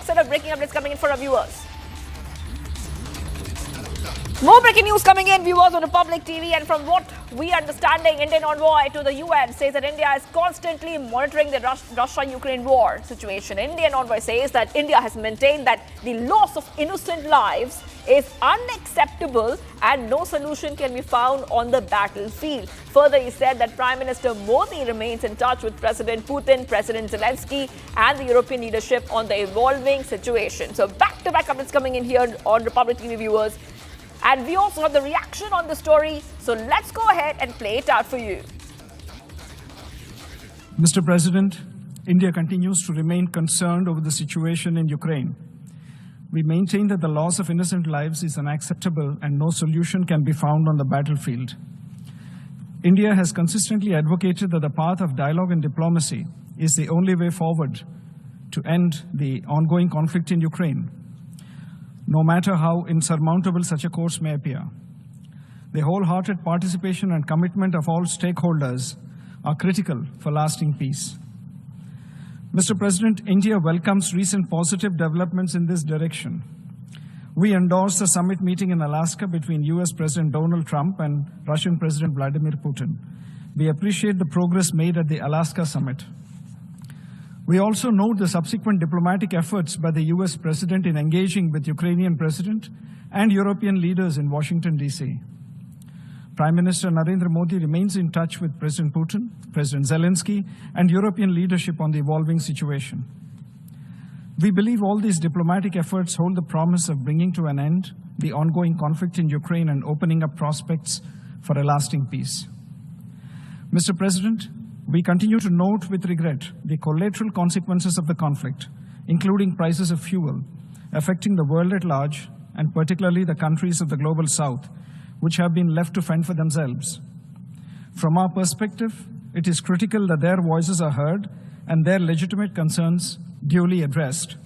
next set of breaking updates coming in for our viewers. More breaking news coming in, viewers, on Republic TV, and from what we understanding, Indian envoy to the UN says that India is constantly monitoring the Russia-Ukraine war situation. Indian envoy says that India has maintained that the loss of innocent lives is unacceptable and no solution can be found on the battlefield. Further, he said that Prime Minister Modi remains in touch with President Putin, President Zelensky and the European leadership on the evolving situation. So back-to-back updates coming in here on Republic TV, viewers. And we also have the reaction on the story. So let's go ahead and play it out for you. Mr. President, India continues to remain concerned over the situation in Ukraine. We maintain that the loss of innocent lives is unacceptable and no solution can be found on the battlefield. India has consistently advocated that the path of dialogue and diplomacy is the only way forward to end the ongoing conflict in Ukraine, no matter how insurmountable such a course may appear. The wholehearted participation and commitment of all stakeholders are critical for lasting peace. Mr. President, India welcomes recent positive developments in this direction. We endorse the summit meeting in Alaska between US President Donald Trump and Russian President Vladimir Putin. We appreciate the progress made at the Alaska summit. We also note the subsequent diplomatic efforts by the US President in engaging with Ukrainian President and European leaders in Washington, D.C. Prime Minister Narendra Modi remains in touch with President Putin, President Zelensky, and European leadership on the evolving situation. We believe all these diplomatic efforts hold the promise of bringing to an end the ongoing conflict in Ukraine and opening up prospects for a lasting peace. Mr. President, we continue to note with regret the collateral consequences of the conflict, including prices of fuel, affecting the world at large, and particularly the countries of the global south, which have been left to fend for themselves. From our perspective, it is critical that their voices are heard and their legitimate concerns duly addressed.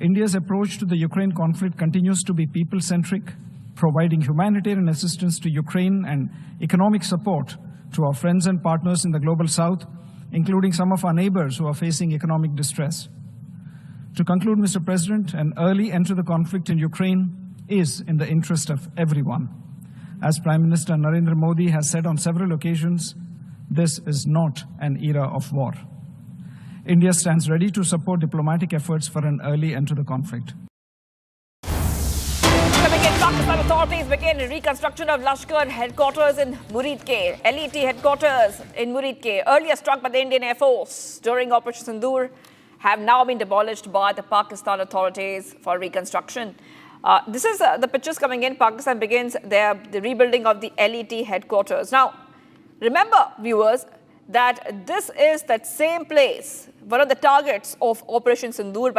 India's approach to the Ukraine conflict continues to be people-centric, providing humanitarian assistance to Ukraine and economic support to our friends and partners in the global south, including some of our neighbors who are facing economic distress. To conclude, Mr. President, an early end to the conflict in Ukraine is in the interest of everyone. As Prime Minister Narendra Modi has said on several occasions, this is not an era of war. India stands ready to support diplomatic efforts for an early end to the conflict. Pakistan authorities begin reconstruction of Lashkar headquarters in Muridke. LET headquarters in Muridke, earlier struck by the Indian Air Force during Operation Sindoor, have now been demolished by the Pakistan authorities for reconstruction. This is the pictures coming in. Pakistan begins the rebuilding of the LET headquarters. Now, remember, viewers, that this is that same place, one of the targets of Operation Sindoor by